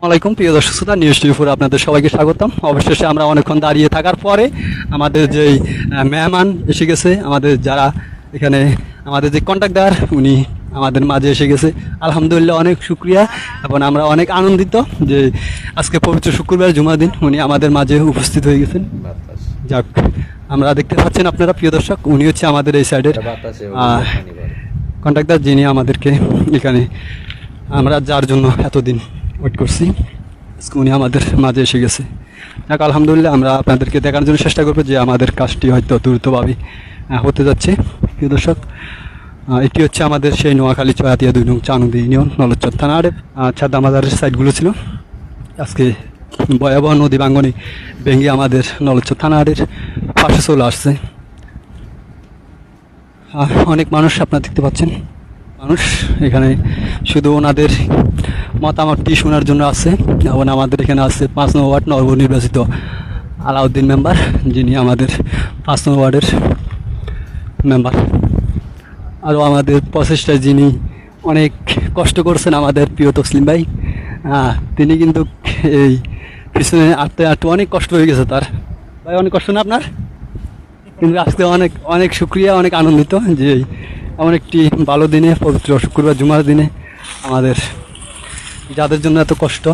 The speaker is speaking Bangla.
আসসালামাইকুম প্রিয় দর্শক শ্রোতা, নিউজ 24 আপনাদের সবাইকে স্বাগতম। অবশেষে আমরা অনেকক্ষণ দাঁড়িয়ে থাকার পরে আমাদের যেই মেহমান এসে গেছে, আমাদের যারা এখানে আমাদের যে কন্ট্রাক্টর উনি আমাদের মাঝে এসে গেছে। আলহামদুলিল্লাহ, অনেক শুক্রিয়া এবং আমরা অনেক আনন্দিত যে আজকে পবিত্র শুক্রবার জুমার দিন উনি আমাদের মাঝে উপস্থিত হয়ে গেছেন। যাক, আমরা দেখতে পাচ্ছেন আপনারা প্রিয় দর্শক, উনি হচ্ছে আমাদের এই সাইডের কন্ট্রাক্টর, যিনি আমাদেরকে এখানে আমরা যার জন্য এতদিন ওয়েট করছি, আজকে উনি আমাদের মাঝে এসে গেছে। যাক, আলহামদুলিল্লাহ, আমরা আপনাদেরকে দেখার জন্য চেষ্টা করবো যে আমাদের কাজটি হয়তো দ্রুতভাবে হতে যাচ্ছে। প্রিয় দর্শক, এটি হচ্ছে আমাদের সেই নোয়াখালী চয়াতিয়া 2 নং চানুদি ইউনিয়ন নলচ্চর থানার ছাদামাজারের সাইডগুলো ছিল। আজকে ভয়াবহ নদী ভাঙ্গনে ভেঙে আমাদের নলচ্চর থানারের পাশে চলে আসছে। অনেক মানুষ আপনারা দেখতে পাচ্ছেন, মানুষ এখানে শুধু ওনাদের মতামতটি শোনার জন্য আছে। এবং আমাদের এখানে আছে 5 নং ওয়ার্ড নবনির্বাচিত আলাউদ্দিন মেম্বার, যিনি আমাদের 5 নং ওয়ার্ডের মেম্বার। আরও আমাদের প্রচেষ্টায় যিনি অনেক কষ্ট করছেন আমাদের প্রিয় তসলিম ভাই, তিনি কিন্তু এই পিছনে আটতে আটতে অনেক কষ্ট হয়ে গেছে তার। ভাই, অনেক কষ্ট না আপনার? কিন্তু আজকে অনেক অনেক শুক্রিয়া, অনেক আনন্দিত যে এমন একটি ভালো দিনে, পবিত্র শুক্রবার জুমার দিনে আমাদের যাদের জন্য এত কষ্ট